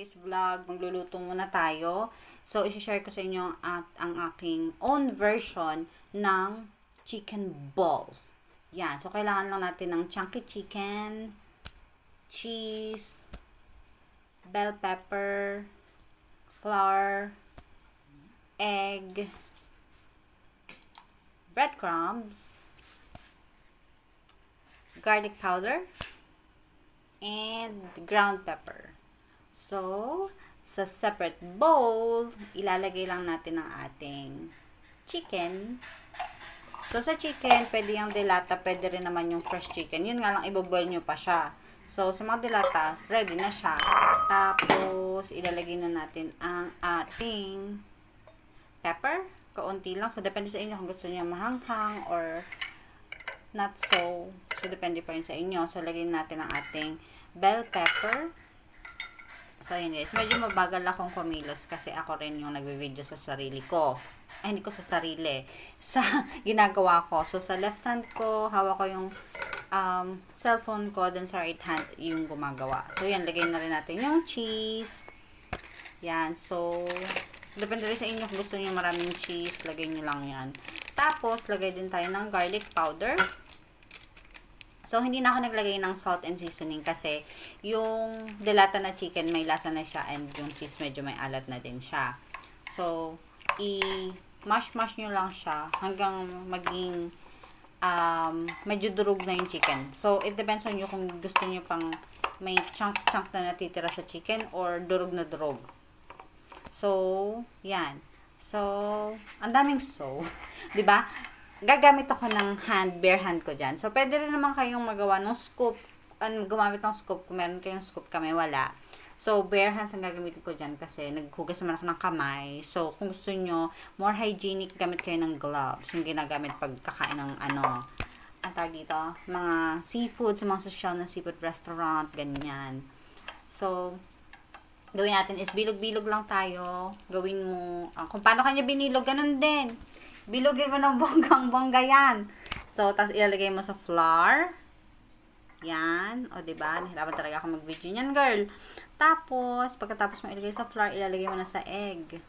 today's vlog, magluluto muna tayo. So, isi-share ko sa inyo at ang aking own version ng chicken balls. Yan. So, kailangan lang natin ng chunky chicken, cheese, bell pepper, flour, egg, breadcrumbs, garlic powder, and ground pepper. So, sa separate bowl, ilalagay lang natin ang ating chicken. So, sa chicken, pwede yung delata, pwede rin naman yung fresh chicken. Yun nga lang, iboboil nyo pa siya. So, sa mga delata, ready na siya. Tapos, ilalagay na natin ang ating pepper. Kaunti lang. So, depende sa inyo kung gusto niyo mahanghang or not so. So, depende pa rin sa inyo. So, lagyan natin ang ating bell pepper. So, yun guys. Medyo mabagal akong kumilos kasi ako rin yung nagbe-video sa sarili ko. Ay, hindi ko sa sarili. Sa ginagawa ko. So, sa left hand ko, hawak ko yung cellphone ko. Then, sa right hand, yung gumagawa. So, yan. Lagyan na rin natin yung cheese. Yan. So, depende rin sa inyo kung gusto niyo maraming cheese. Lagay niyo lang yan. Tapos, lagay din tayo ng garlic powder. So, hindi na ako naglagay ng salt and seasoning kasi yung delata na chicken may lasa na siya and yung cheese medyo may alat na din siya. So, i-mash-mash nyo lang siya hanggang maging medyo durog na yung chicken. So, it depends on you kung gusto nyo pang may chunk-chunk na natitira sa chicken or durog na durog. So, yan. So, ang daming so. 'Di ba? Gagamit ako ng bare hand ko dyan. So, pwede rin naman kayong magawa ng scoop. Gumamit ng scoop. Kung meron kayong scoop, kami wala. So, bare hands ang gagamitin ko dyan kasi naghugas naman ako ng kamay. So, kung gusto nyo, more hygienic, gamit kayo ng gloves. Yung ginagamit pag kakain ng ang tawag dito, mga seafood, sa mga social na seafood restaurant, ganyan. So, gawin natin is bilog-bilog lang tayo. Gawin mo, kung paano kanya binilog, ganun din. Bilogin mo ng bonggang-bongga yan. So, tapos ilalagay mo sa flour. Yan. O, diba? Nahirapan talaga ako mag-video niyan, girl. Tapos, pagkatapos mo ilagay sa flour, ilalagay mo na sa egg.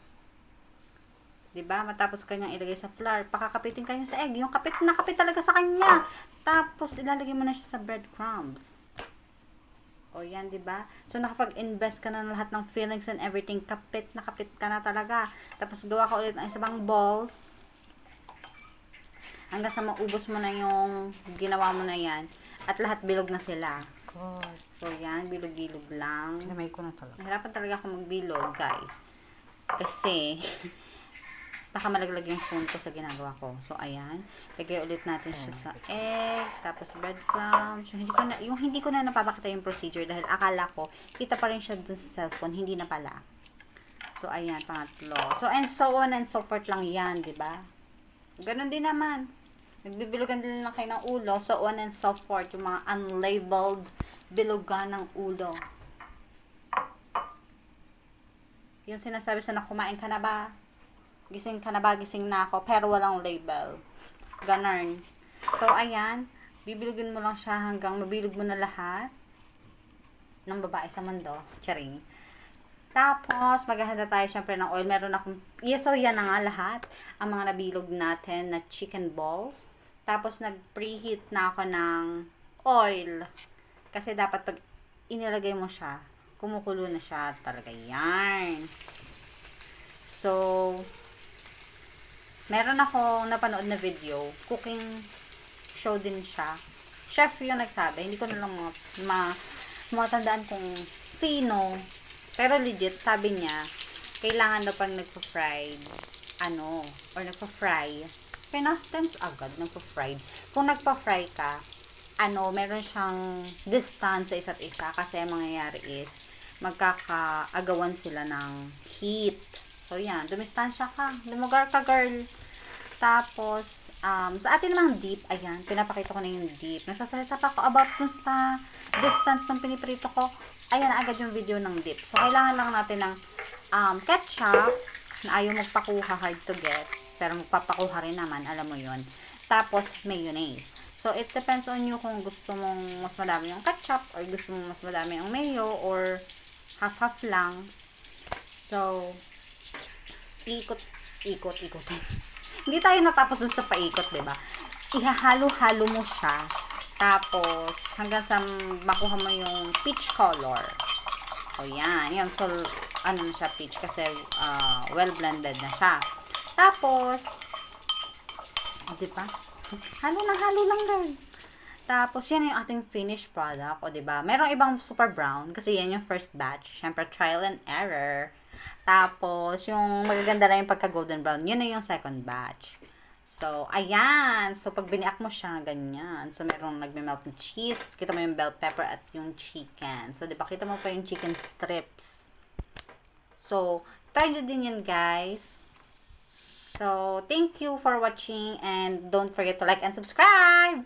Diba? Matapos kanyang ilagay sa flour, pakakapitin kanya sa egg. Yung kapit na kapit talaga sa kanya. Tapos, ilalagay mo na siya sa breadcrumbs. O, yan, diba? So, nakapag-invest ka na ng lahat ng fillings and everything. Kapit na kapit ka na talaga. Tapos, gawa ka ulit ng isang balls. Hanggang sa maubos mo na yung ginawa mo na yan. At lahat bilog na sila. God. So, yan. Bilog-bilog lang. Pinamay ko na talaga. Nahirapan talaga ako magbilog, guys. Kasi, baka malaglag yung phone ko sa ginagawa ko. So, ayan. Lagay ulit natin siya sa egg. Tapos, breadcrumbs. Yung hindi ko na napapakita yung procedure dahil akala ko, kita pa rin siya dun sa cellphone. Hindi na pala. So, ayan. Pangatlo. So, and so on and so forth lang yan, diba? Ganon din naman. Nagbibilugan din lang kayo ng ulo, so on and so forth, yung mga unlabeled bilugan ng ulo. Yung sinasabi sa kumain ka na ba? Gising ka na ba? Gising na ako, pero walang label. Ganon. So, ayan, bibilugin mo lang siya hanggang mabilog mo na lahat ng babae sa mundo. Charing. Tapos, maghahanda tayo syempre ng oil. Meron akong, so yan na nga lahat. Ang mga nabilog natin na chicken balls. Tapos, nag-preheat na ako ng oil. Kasi dapat pag inilagay mo siya, kumukulo na siya talaga yan. So, meron akong napanood na video. Cooking show din siya. Chef yung nagsabi. Hindi ko na lang matandaan kung sino. Pero legit, sabi niya, kailangan daw pag nagpa-fried, or nagpa-fry, past tense agad, nagpa-fried. Kung nagpa-fry ka, meron siyang distance sa isa't isa kasi ang mangyayari is, magkakaagawan sila ng heat. So, yan, dumistansya ka, lumugar ka, girl. Tapos, sa atin namang dip, ayan, pinapakita ko na yung dip. Nagsasalita pa ako about dun sa distance ng piniprito ko. Ayan, agad yung video ng dip. So, kailangan lang natin ng ketchup, na ayaw magpakuha, hard to get. Pero magpapakuha rin naman, alam mo yun. Tapos, mayonnaise. So, it depends on you kung gusto mong mas madami yung ketchup, or gusto mong mas madami yung mayo, or Half-half lang. So, ikutin. Hindi tayo natapos dun sa paikot, diba? Ihahalo-halo mo siya. Tapos, hanggang sa makuha mo yung peach color. So, yan. Yan. So, ano na siya, peach kasi well blended na siya. Tapos, diba? Halo lang, girl. Tapos, yan yung ating finished product. O, diba? Merong ibang super brown kasi yan yung first batch. Siyempre, trial and error. Tapos, yung magaganda na yung pagka-golden brown, yun na yung second batch. So, ayan. So, pag biniak mo siya, ganyan. So, merong nagme-melt ng cheese. Kita mo yung bell pepper at yung chicken. So, di ba, kita mo pa yung chicken strips. So, try nyo din yan, guys. So, thank you for watching and don't forget to like and subscribe!